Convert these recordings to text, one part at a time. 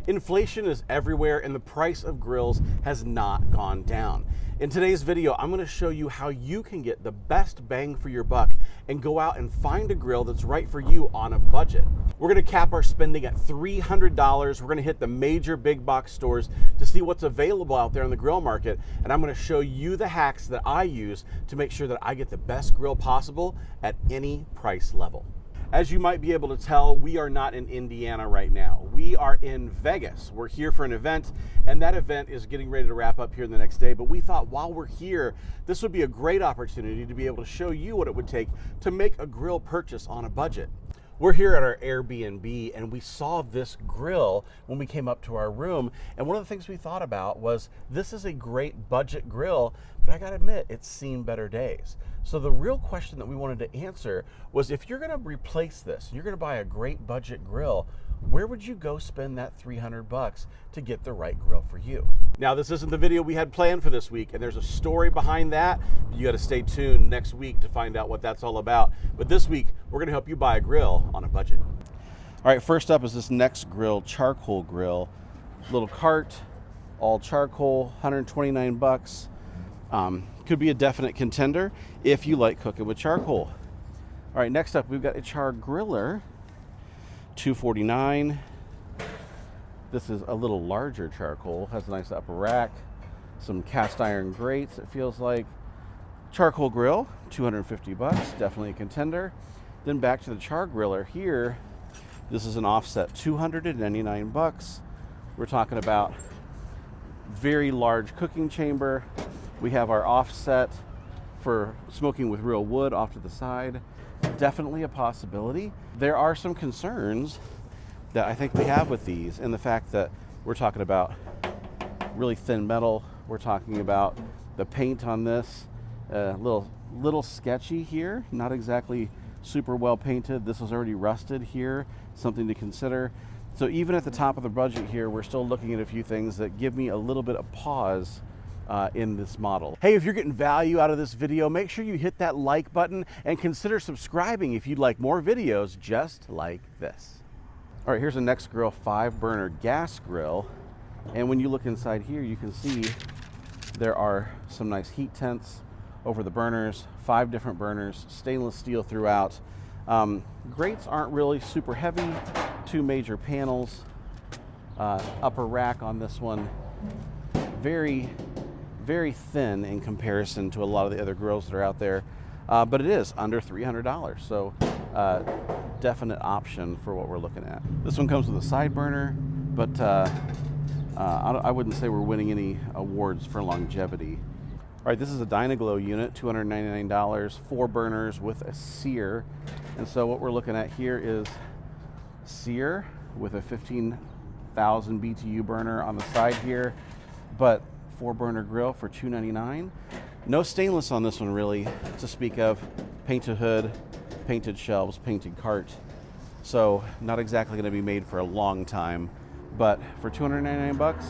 Inflation is everywhere and the price of grills has not gone down. In today's video, I'm going to show you how you can get the best bang for your buck and go out and find a grill that's right for you on a budget. We're going to cap our spending at $300. We're going to hit the major big box stores to see what's available out there in the grill market, and I'm going to show you the hacks that I use to make sure that I get the best grill possible at any price level. As you might be able to tell, we are not in Indiana right now. We are in Vegas. We're here for an event, and that event is getting ready to wrap up here the next day. But we thought while we're here, this would be a great opportunity to be able to show you what it would take to make a grill purchase on a budget. We're here at our Airbnb, and we saw this grill when we came up to our room. And one of the things we thought about was this is a great budget grill, but I gotta admit, it's seen better days. So the real question that we wanted to answer was, if you're gonna replace this, you're gonna buy a great budget grill, where would you go spend that $300 to get the right grill for you? Now, this isn't the video we had planned for this week, and there's a story behind that. You gotta stay tuned next week to find out what that's all about. But this week, we're gonna help you buy a grill on a budget. All right, first up is this next grill, charcoal grill. Little cart, all charcoal, 129 bucks. Could be a definite contender if you like cooking with charcoal. All right, next up, we've got a char griller, $249. This is a little larger charcoal, has a nice upper rack, some cast iron grates, it feels like. Charcoal grill, 250 bucks, definitely a contender. Then back to the char griller here. This is an offset, 299 bucks. We're talking about very large cooking chamber. We have our offset for smoking with real wood off to the side. Definitely a possibility. There are some concerns that I think we have with these, and the fact that we're talking about really thin metal. We're talking about the paint on this, little sketchy here, not exactly super well painted. This is already rusted here, something to consider. So even at the top of the budget here, we're still looking at a few things that give me a little bit of pause in this model. Hey, if you're getting value out of this video, make sure you hit that like button and consider subscribing if you'd like more videos just like this. All right, here's the next grill, 5-burner gas grill. And when you look inside here, you can see there are some nice heat tents over the burners, 5 different burners, stainless steel throughout. Grates aren't really super heavy, 2 major panels, upper rack on this one. Very thin in comparison to a lot of the other grills that are out there, but it is under $300, so definite option for what we're looking at. This one comes with a side burner, but I wouldn't say we're winning any awards for longevity. All right, this is a Dynaglow unit, $299, 4 burners with a sear, and so what we're looking at here is sear with a 15,000 BTU burner on the side here, but 4-burner grill for $299. No stainless on this one really to speak of. Painted hood, painted shelves, painted cart. So not exactly going to be made for a long time, but for 299 bucks,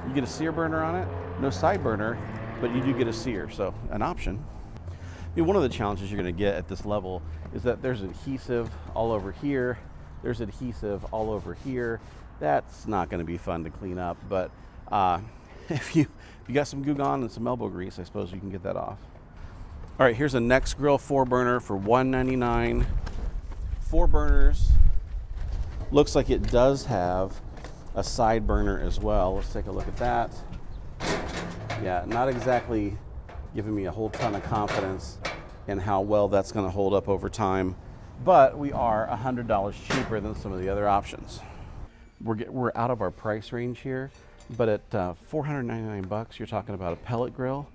you get a sear burner on it. No side burner, but you do get a sear, so an option. I mean, one of the challenges you're going to get at this level is that there's adhesive all over here. There's adhesive all over here. That's not going to be fun to clean up, but if you got some Goo Gone and some elbow grease, I suppose you can get that off. All right, here's a next grill 4-burner for $199. 4 burners. Looks like it does have a side burner as well. Let's take a look at that. Yeah, not exactly giving me a whole ton of confidence in how well that's going to hold up over time, but we are $100 cheaper than some of the other options. We're out of our price range here. But at 499 bucks, you're talking about a pellet grill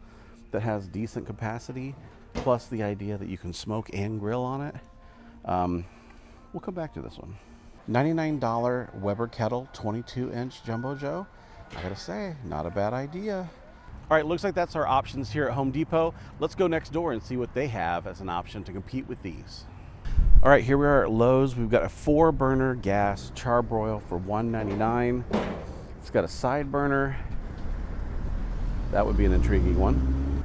that has decent capacity, plus the idea that you can smoke and grill on it. We'll come back to this one. $99 Weber kettle, 22-inch Jumbo Joe. I gotta say, not a bad idea. All right, looks like that's our options here at Home Depot. Let's go next door and see what they have as an option to compete with these. All right, here we are at Lowe's. We've got a 4-burner gas charbroil for $199. It's got a side burner. That would be an intriguing one.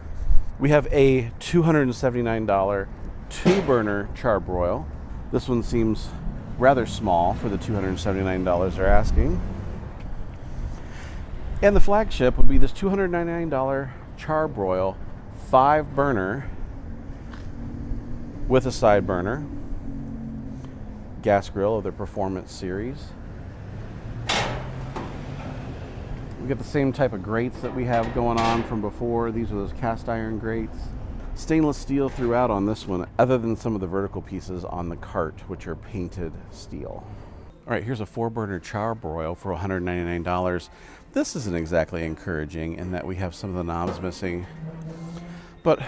We have a $279 2-burner charbroil. This one seems rather small for the $279 they're asking. And the flagship would be this $299 Charbroil 5-burner with a side burner gas grill of the Performance series. We get the same type of grates that we have going on from before. These are those cast iron grates. Stainless steel throughout on this one, other than some of the vertical pieces on the cart, which are painted steel. All right, here's a 4-burner Charbroil for $199. This isn't exactly encouraging in that we have some of the knobs missing, but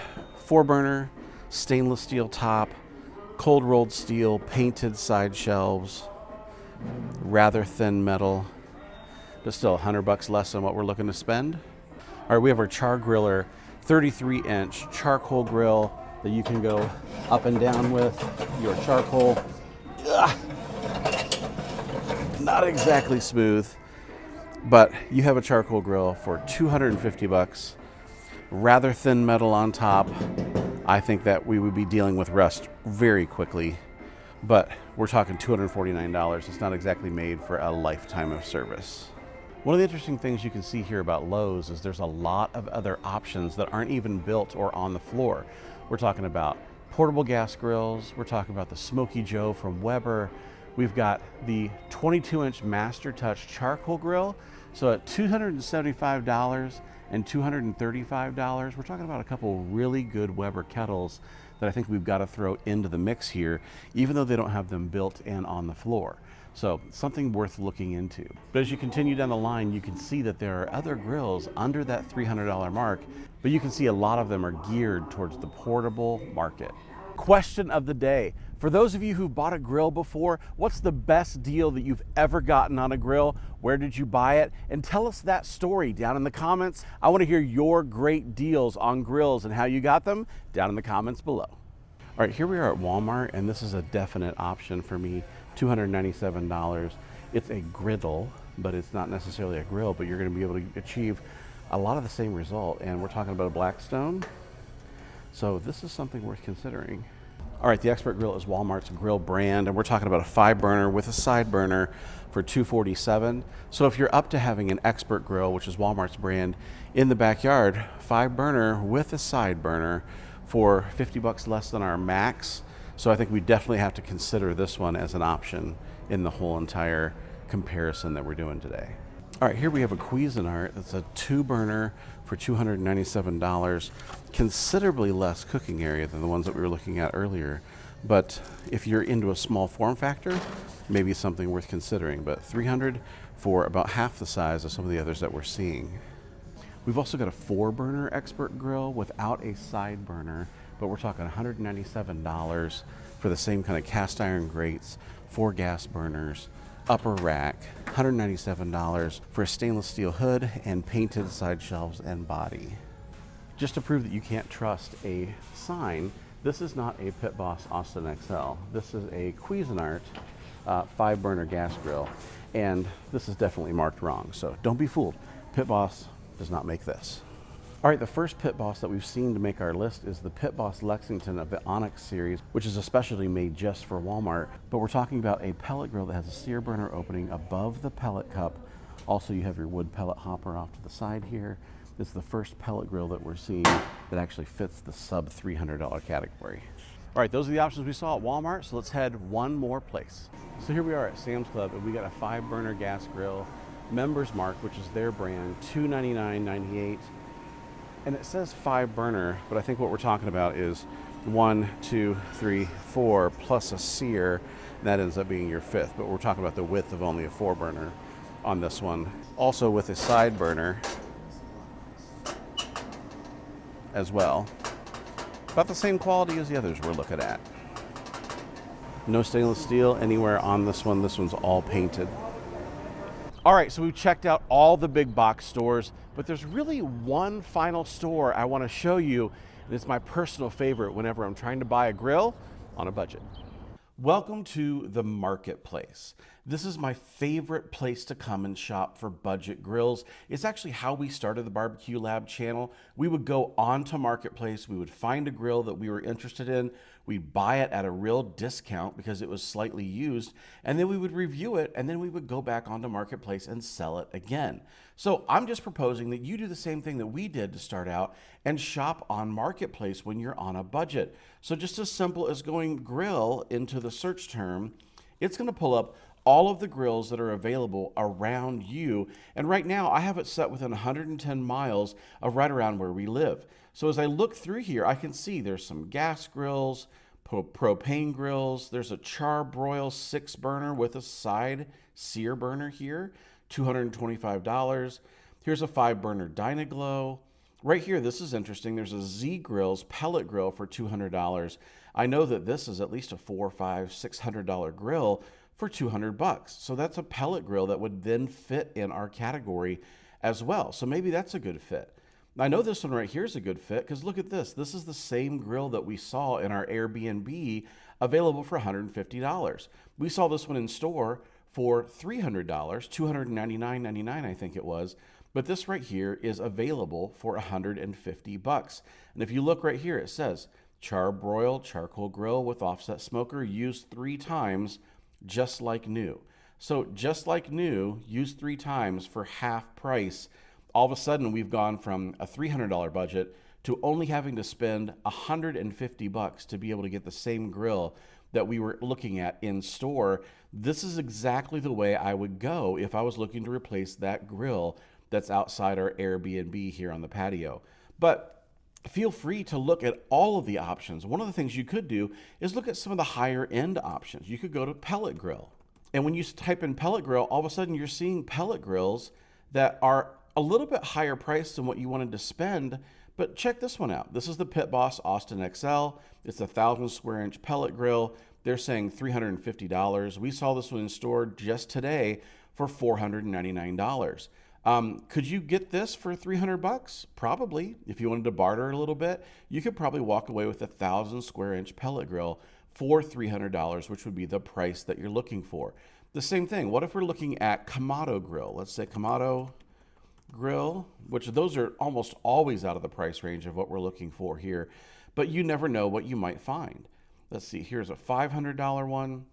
4-burner, stainless steel top, cold rolled steel, painted side shelves, rather thin metal, but still $100 less than what we're looking to spend. All right, we have our Char Griller 33-inch charcoal grill that you can go up and down with your charcoal. Ugh. Not exactly smooth, but you have a charcoal grill for $250, rather thin metal on top. I think that we would be dealing with rust very quickly, but we're talking $249. It's not exactly made for a lifetime of service. One of the interesting things you can see here about Lowe's is there's a lot of other options that aren't even built or on the floor. We're talking about portable gas grills. We're talking about the Smoky Joe from Weber. We've got the 22-inch Master Touch charcoal grill. So at $275 and $235, we're talking about a couple really good Weber kettles that I think we've got to throw into the mix here, even though they don't have them built and on the floor. So something worth looking into. But as you continue down the line, you can see that there are other grills under that $300 mark, but you can see a lot of them are geared towards the portable market. Question of the day. For those of you who've bought a grill before, what's the best deal that you've ever gotten on a grill? Where did you buy it? And tell us that story down in the comments. I want to hear your great deals on grills and how you got them down in the comments below. All right, here we are at Walmart, and this is a definite option for me, $297. It's a griddle, but it's not necessarily a grill, but you're going to be able to achieve a lot of the same result. And we're talking about a Blackstone. So this is something worth considering. All right, the Expert Grill is Walmart's grill brand, and we're talking about a 5-burner with a side burner for $247. So if you're up to having an Expert Grill, which is Walmart's brand, in the backyard, 5-burner with a side burner for $50 less than our Max. So I think we definitely have to consider this one as an option in the whole entire comparison that we're doing today. All right, here we have a Cuisinart. That's a 2-burner for $297. Considerably less cooking area than the ones that we were looking at earlier. But if you're into a small form factor, maybe something worth considering. But $300 for about half the size of some of the others that we're seeing. We've also got a 4-burner Expert Grill without a side burner, but we're talking $197 for the same kind of cast iron grates, 4 gas burners, upper rack, $197 for a stainless steel hood and painted side shelves and body. Just to prove that you can't trust a sign, this is not a Pit Boss Austin XL. This is a Cuisinart 5-burner gas grill, and this is definitely marked wrong, so don't be fooled. Pit Boss does not make this. All right, the first Pit Boss that we've seen to make our list is the Pit Boss Lexington of the Onyx series, which is a specialty made just for Walmart. But we're talking about a pellet grill that has a sear burner opening above the pellet cup. Also, you have your wood pellet hopper off to the side here. This is the first pellet grill that we're seeing that actually fits the sub $300 category. All right, those are the options we saw at Walmart, so let's head one more place. So here we are at Sam's Club, and we got a 5-burner gas grill, Members Mark, which is their brand, $299.98. And it says 5-burner, but I think what we're talking about is 1, 2, 3, 4 plus a sear, and that ends up being your 5th. But we're talking about the width of only a 4-burner on this one. Also with a side burner as well. About the same quality as the others we're looking at. No stainless steel anywhere on this one. This one's all painted. All right, so we've checked out all the big box stores, but there's really one final store I want to show you, and it's my personal favorite whenever I'm trying to buy a grill on a budget. Welcome to the Marketplace. This is my favorite place to come and shop for budget grills. It's actually how we started the Barbecue Lab channel. We would go onto Marketplace, we would find a grill that we were interested in, We'd buy it at a real discount because it was slightly used, and then we would review it, and then we would go back onto Marketplace and sell it again. So I'm just proposing that you do the same thing that we did to start out and shop on Marketplace when you're on a budget. So just as simple as going grill into the search term, it's going to pull up all of the grills that are available around you. And right now I have it set within 110 miles of right around where we live. So as I look through here, I can see there's some gas grills, propane grills. There's a charbroil 6-burner with a side sear burner here, $225. Here's a 5-burner Dynaglow. Right here, this is interesting. There's a Z Grills pellet grill for $200. I know that this is at least a $400, $500, $600 grill for $200. So that's a pellet grill that would then fit in our category as well. So maybe that's a good fit. I know this one right here is a good fit because look at this. This is the same grill that we saw in our Airbnb available for $150. We saw this one in store for $300, $299.99 I think it was. But this right here is available for $150. And if you look right here, it says charbroil charcoal grill with offset smoker used 3 times, just like new. So just like new, used 3 times for half price. All of a sudden we've gone from a $300 budget to only having to spend $150 to be able to get the same grill that we were looking at in store. This is exactly the way I would go if I was looking to replace that grill that's outside our Airbnb here on the patio. But feel free to look at all of the options. One of the things you could do is look at some of the higher end options. You could go to pellet grill. And when you type in pellet grill, all of a sudden you're seeing pellet grills that are a little bit higher priced than what you wanted to spend. But check this one out. This is the Pit Boss Austin XL. It's a 1,000 square inch pellet grill. They're saying $350. We saw this one in store just today for $499. Could you get this for $300? Probably. If you wanted to barter a little bit, you could probably walk away with a 1,000 square inch pellet grill for $300, which would be the price that you're looking for. The same thing. What if we're looking at Kamado grill? Let's say Kamado grill, which those are almost always out of the price range of what we're looking for here, but you never know what you might find. Let's see. Here's a $500 one.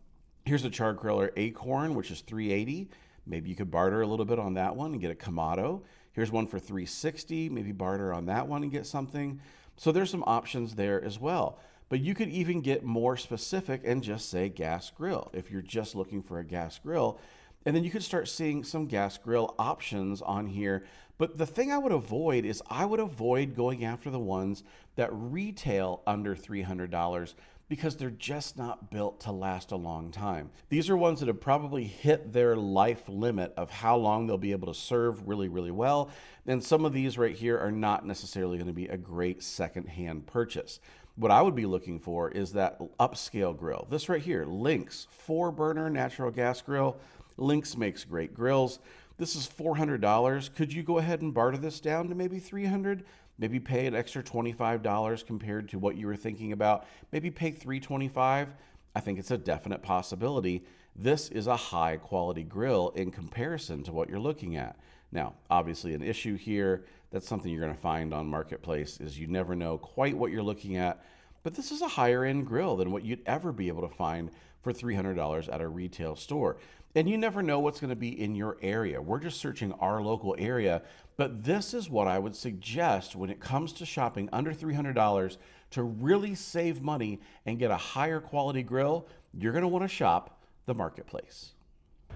Here's a char griller Acorn, which is $380. Maybe you could barter a little bit on that one and get a Kamado. Here's one for $360. Maybe barter on that one and get something. So there's some options there as well. But you could even get more specific and just say gas grill if you're just looking for a gas grill. And then you could start seeing some gas grill options on here. But the thing I would avoid is I would avoid going after the ones that retail under $300 because they're just not built to last a long time. These are ones that have probably hit their life limit of how long they'll be able to serve really, really well. And some of these right here are not necessarily going to be a great secondhand purchase. What I would be looking for is that upscale grill. This right here, Lynx 4-burner natural gas grill. Lynx makes great grills. This is $400. Could you go ahead and barter this down to maybe $300? Maybe pay an extra $25 compared to what you were thinking about. Maybe pay $325. I think it's a definite possibility. This is a high quality grill in comparison to what you're looking at. Now, obviously an issue here, that's something you're going to find on Marketplace, is you never know quite what you're looking at. But this is a higher end grill than what you'd ever be able to find for $300 at a retail store. And you never know what's going to be in your area. We're just searching our local area. But this is what I would suggest when it comes to shopping under $300 to really save money and get a higher quality grill. You're going to want to shop the Marketplace.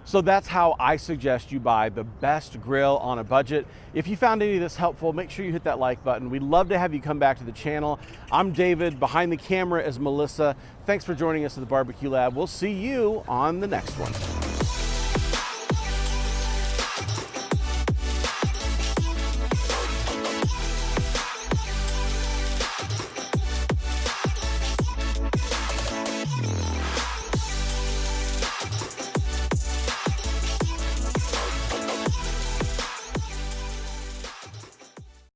So that's how I suggest you buy the best grill on a budget. If you found any of this helpful, make sure you hit that like button. We'd love to have you come back to the channel. I'm David. Behind the camera is Melissa. Thanks for joining us at the Barbecue Lab. We'll see you on the next one.